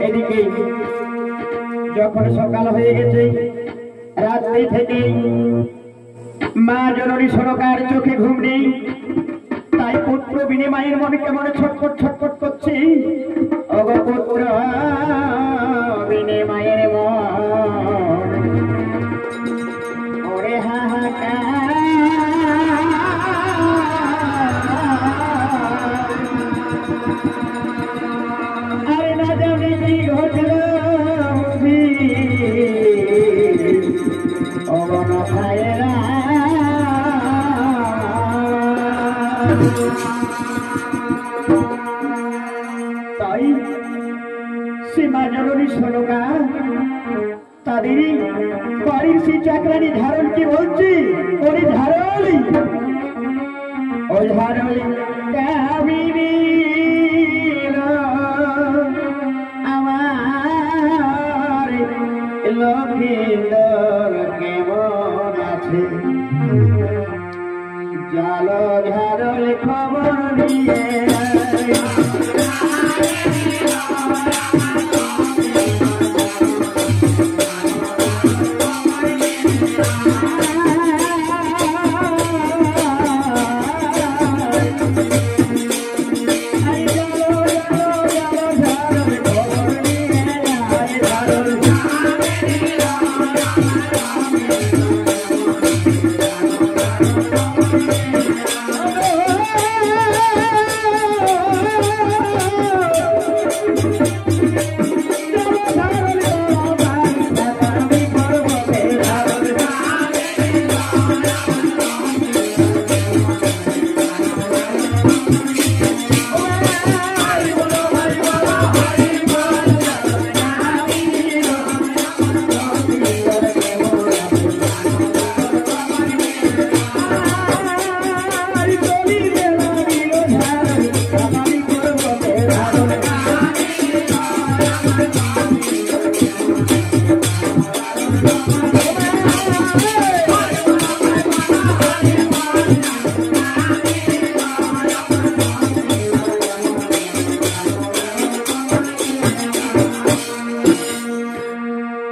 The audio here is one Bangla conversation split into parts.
এদিকে যখন সকাল হয়ে গেছে, রাত্রি থেকে মা জননী সরকার চোখে ঘুম নেই, তাই পুত্র বিনিময়ের মনে কেমন ছটফট ছটফট করছে। অগ পুত্র বিনিময়ের মন ওরে হাহাকার, আরে না জানি কি ঘটল অবন খায়রা। তাই সীমা জননী সনকা তাদের বাড়ির সেই চাকরানি ধারণ কি বলছি, ওই ধারণই ওই ধারণই কামিনী আমার লক্ষ্মীন্দর কেমন আছে, জাল ঝাড়ল খবর দিয়ে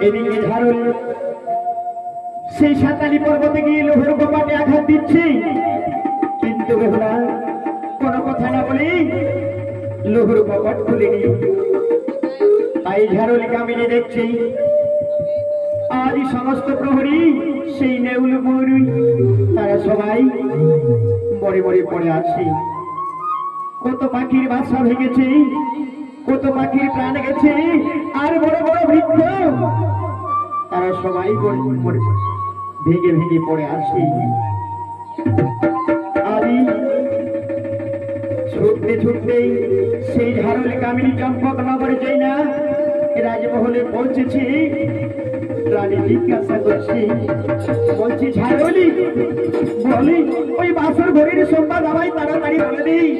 এদিকে ঝাড়ল সেই সাতালি পর্বতে গিয়ে লোহের কপাটে আঘাত দিচ্ছে, কিন্তু বেহুলা কোনো কথা না বলে লোহের কপাট খুলেনি। তাই ঝাড়ল কামিনী দেখছি আজ সমস্ত প্রহরী সেই নেউল ময়ূরী তারা সবাই মরে মরে পড়ে আছে। কত পাখির বাসা ভেঙেছে, কত পাখির প্রাণ গেছে, আর বড় বড় বৃক্ষ তারা সবাই ভেঙে ভেঙে পড়ে আসে। আদি ছুটতে ছুটতে সেই ঝাড়ল কামিনী চম্পক নগরে যাই না রাজমহলে পৌঁছেছে। রানী জিজ্ঞাসা করছি, বলছি ঝাড়লি বলি ওই বাসর ঘরের সংবাদ আমায় তাড়াতাড়ি বলে দিই।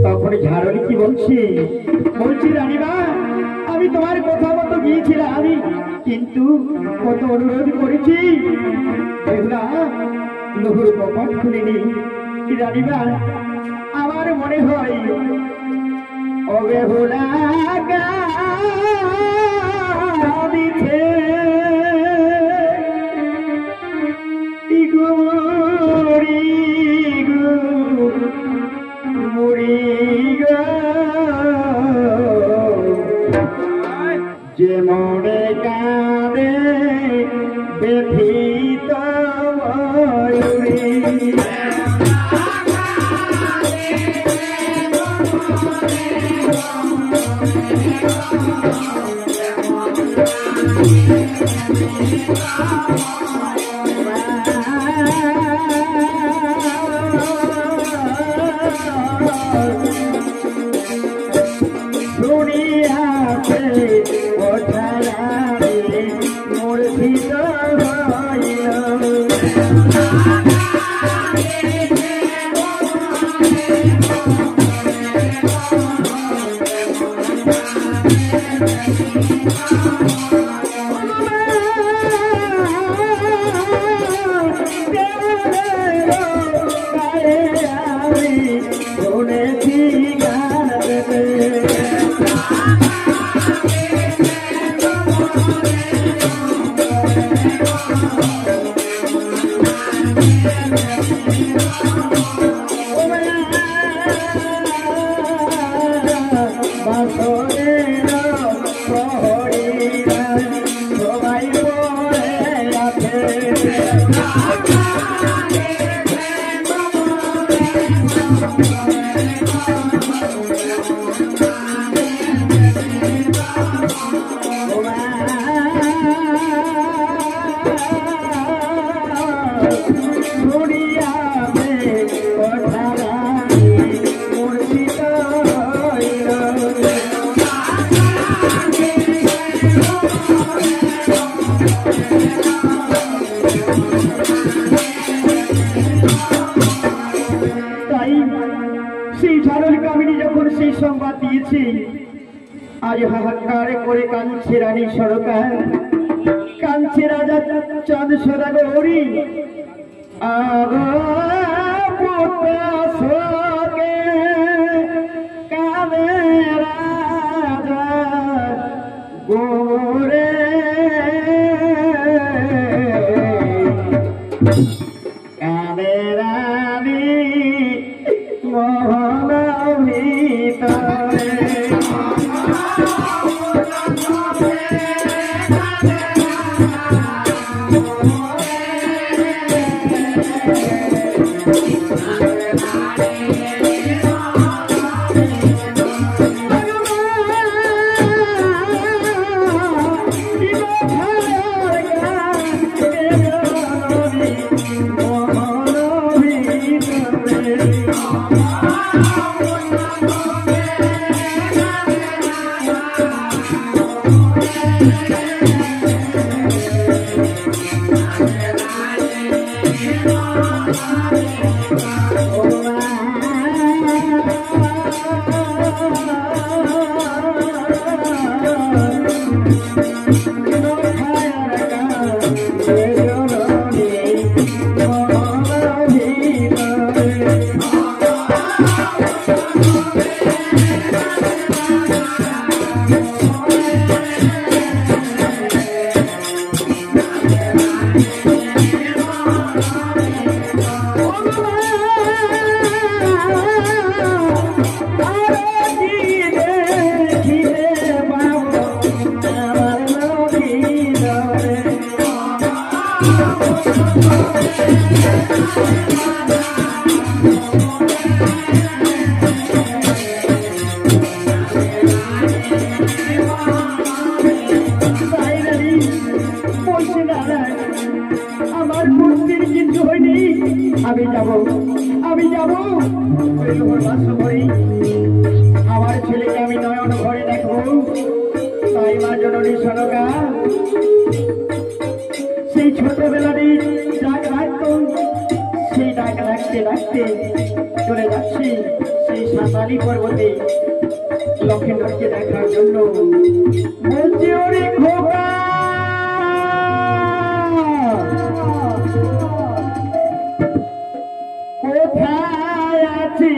তখন ঝাড়লি কি বলছি, বলছি রানীমা আমি তোমার কথা মতো গিয়েছিলাম, আমি কিন্তু কত অনুরোধ করেছি লোহর কপাট খুলিনি। রানীমা আমার মনে হয় অবেহুলা দিছে যে মনে কাঁদে ব্যথিত ময়ূরী। শুনেছি গান আজ হাহাকার করে কাঁদছে রানী সরকার, কাঁদছে রাজা চাঁদ সদাগরি। শোকে কাঁদে রাজা গোরে, কাঁদে রানী মোহন ভিতরে। আমার মূর্তির কিছু হয়নি, আমি যাব আমার ছেলেকে আমি নয়ন ঘরে দেখবো। তাই মা জননী সনকা সেই ছোটবেলারই ডাক রাখতো, সেই ডাক রাখতে রাখতে চলে যাচ্ছি সেই সাঁতালি পর্বতে লক্ষেন্দ্রকে দেখার জন্য। বলছি ওরে খোকা, কোথায় আছি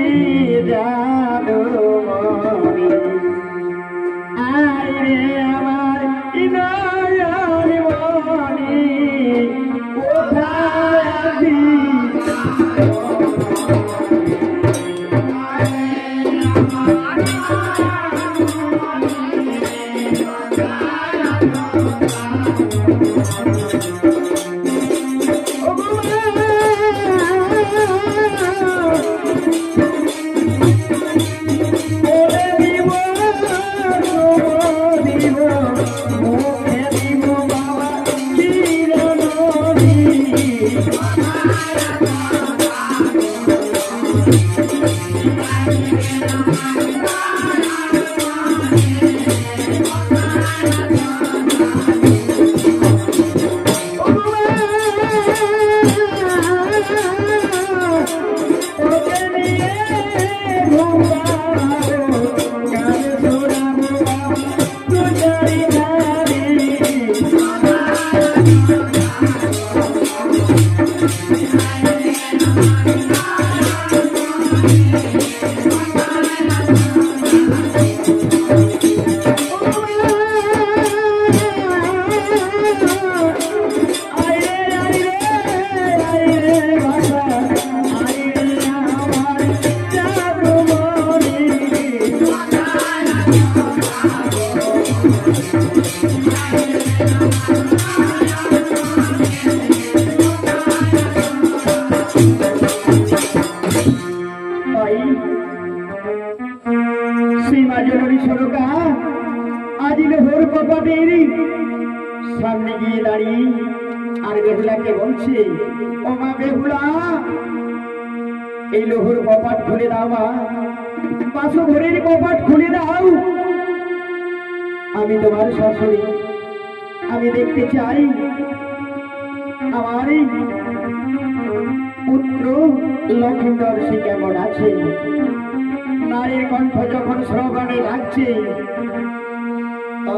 জানো মনি, আয় রে আমার ইনায়ার মনি, কোথায় আছি সামনে গিয়ে দাঁড়িয়ে আর বেহুলাকে বলছে, ও মা বেহুলা, এই লোহর কপাট খুলে দাও মা, বাসঘরের কপাট খুলে দাও, আমি তোমার শাশুড়ি, আমি দেখতে চাই আমার পুত্র লক্ষেন্দর সে কেমন আছে। নারীর কণ্ঠ যখন শ্রবণে লাগছে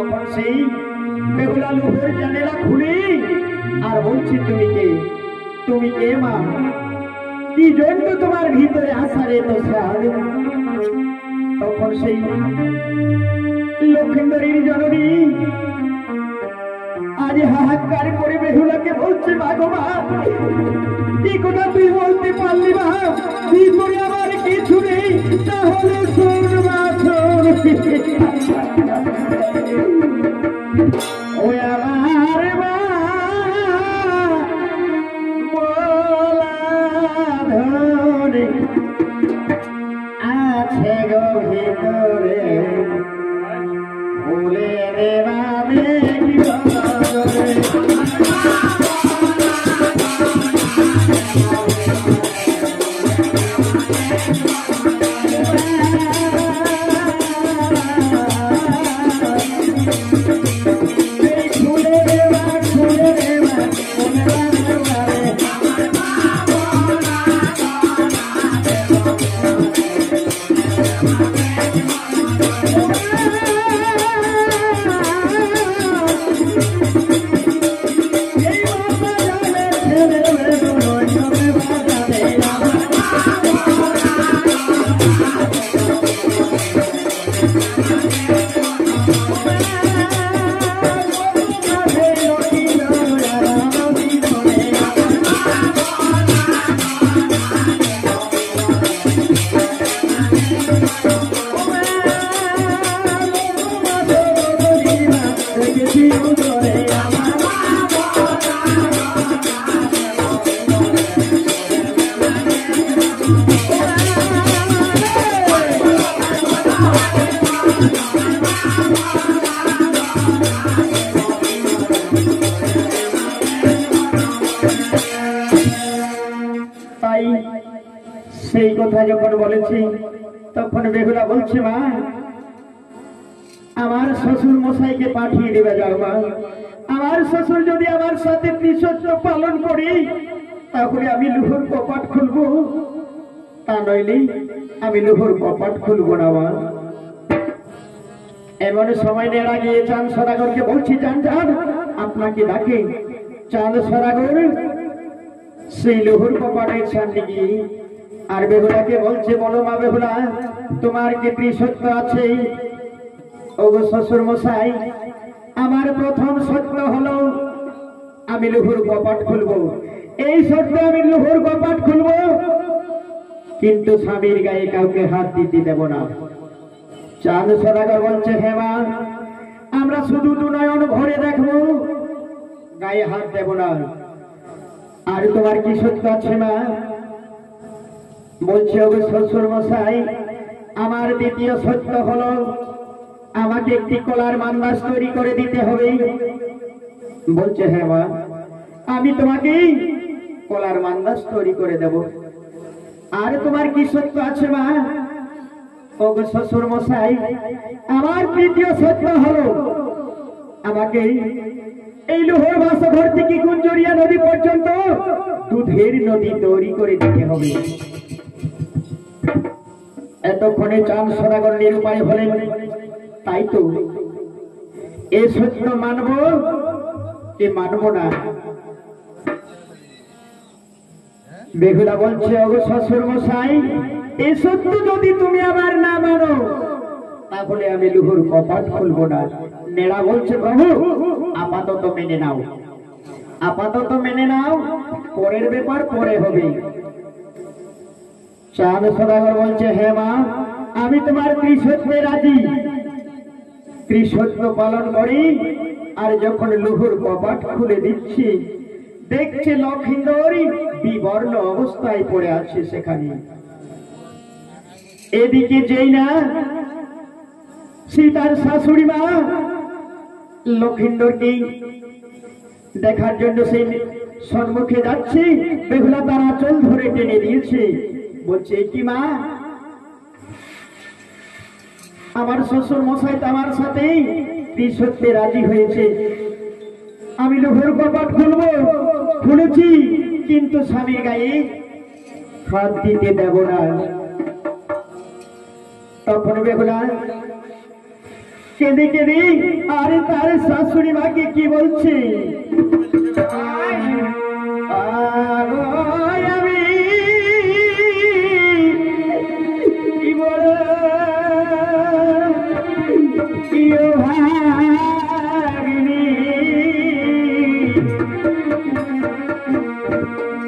তখন সেই বেহুলা লোহের জানালা খুলি আর বলছি, তুমি কে মা? কি জন্য তোমার ভিতরে আসার এত সার? তখন সেই লক্ষিন্দরীর জননী আজ হাহাকার করে বেহুলাকে বলছে, মা গো মা, কি কথা তুই বলতে পারলি মা? কি করে আমার কিছু নেই, তাহলে শোন মা, শোন। ওই আমার মা বলা ধরে আছে গো ভিতরে, ভুলে রে বাবে কি বলে। সেই কথা যখন বলেছি তখন বেহুলা বলছে, মা আমার শ্বশুর মশাইকে পাঠিয়ে দেবে যাও মা। আমার শ্বশুর যদি আমার সাথে ত্রিসহ্য পালন করি তাহলে আমি লোহর কপাট খুলবো, তা নইলে আমি লোহর কপাট খুলবো না মা। এমন সময় নেড়া গিয়ে চাঁদ সদাগরকে বলছি, চাঁদ আপনাকে ডাকে। চাঁদ সদাগর সেই লোহর কপাটের সামনে গিয়ে আর বেহুলাকে বলছে, বলো মা বেহুলা, তোমার কি ত্রিসত্য আছে? ওগো শ্বশুর মশাই, আমার প্রথম সত্য হলো আমি লোহর কপাট খুলবো। এই সত্য আমি লোহর কপাট খুলবো, কিন্তু স্বামীর গায়ে কাউকে হাত দিতে দেব না। চাঁদ সদাগর বলছে, হ্যাঁ মা, আমরা শুধু দুনয়ন ভরে দেখবো, গায়ে হাত দেব না। আর তোমার কি সত্য আছে মা? বলছে, ওগো শ্বশুর মশাই, আমার দ্বিতীয় সত্য হলো আমাকে একটি কলার মান্দাস তৈরি করে দিতে হবে। বলছে, হ্যাঁ মা, আমি তোমাকে কলার মান্দাস তৈরি করে দেব। আর তোমার কি সত্য আছে মা? ওগো শ্বশুর মশাই, আমার তৃতীয় সত্য হলো আমাকে এই লোহর বাসঘর থেকে কুঞ্জরিয়া নদী পর্যন্ত দুধের নদী তৈরি করে দিতে হবে। এতক্ষণে চাঁদ সদাগর নিরুপায় হলেন, তাই তো এ সত্য মানব কি মানব না? বেহুলা বলছে, ওগো শ্বশুর মশাই, এ সত্য যদি তুমি আবার না মানো তাহলে আমি লোহর কপাট খুলবো না। নেড়া বলছে, প্রভু আপাতত মেনে নাও, আপাতত মেনে নাও, পরের ব্যাপার পরে হবে। চাঁদ সদাগর বলছে, হ্যাঁ মা, আমি তোমার ত্রিসত্যে রাজি, ত্রিসত্য পালন করি। আর যখন লোহর কপাট খুলে দিচ্ছি, দেখছে লক্ষিন্দরী বিবর্ণ অবস্থায় পড়ে আছে সেখানে। এদিকে যেই না সীতার শাশুড়ি মা লক্ষিন্দরকে দেখার জন্য সেই সম্মুখে যাচ্ছে, বেহুলা তার আঁচল ধরে টেনে দিয়েছে। বলছে, কি মা, আমার শ্বশুর মশাই তো আমার সাথে ত্রিসত্যে রাজি হয়েছে, আমি লোহর কপাট খুলবো, খুলেছি, কিন্তু স্বামীর গায়ে হাত দিতে দেব না। তখন বেহুলা কেঁদে কেঁদে আরে তার শাশুড়ি মাকে কি বলছে, আমি কি বল ভাগিনী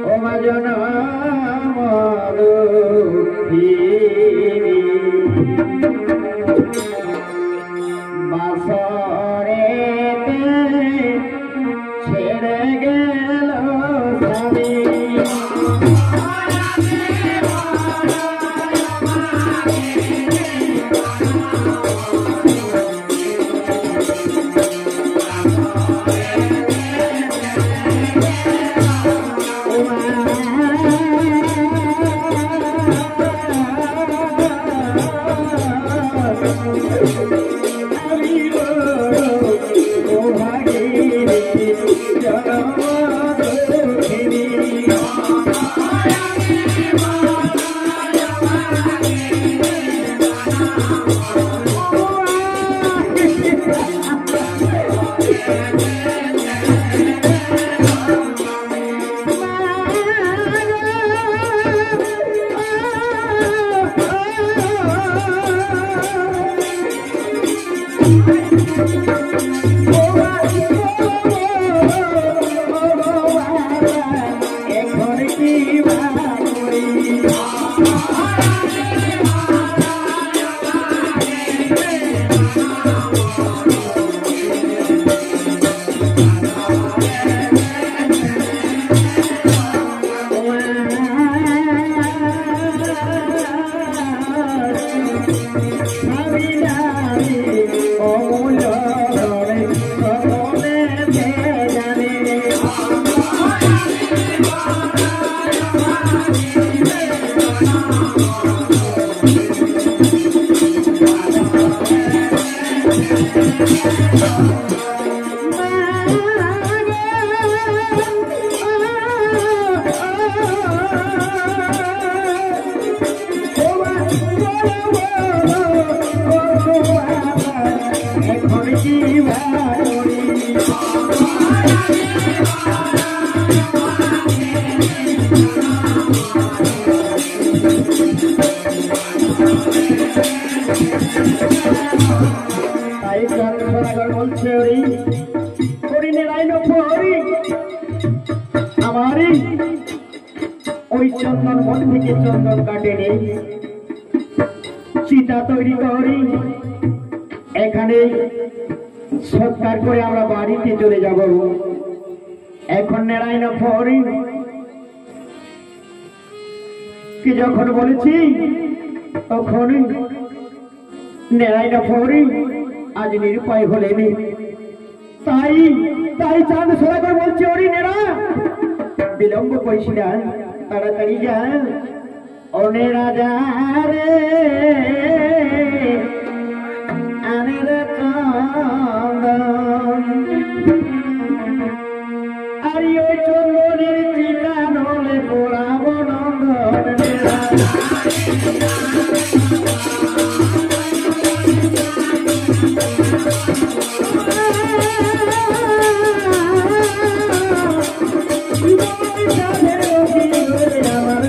ও মা জনম বাসরেতে ছেড়ে গেল স্বামী ওই চন্দন বন থেকে চন্দন কাটে নেই চিতা তৈরি করি এখানে সৎকার করে আমরা বাড়িতে চলে যাব। এখন নেড়াইন ফরি কি যখন বলেছি তখন নেড়াইন ফরি আজ নিরুপায় হলেনি, তাই তাই চাঁদ সদাগর বলছে ওরি নেড়া বিলম্ব করিস না, তাড়াতাড়ি যা অনে রাজা রে আনের চন্দন আর ওই চন্দনের চিতা নলে পোড়াব নন্দন আমার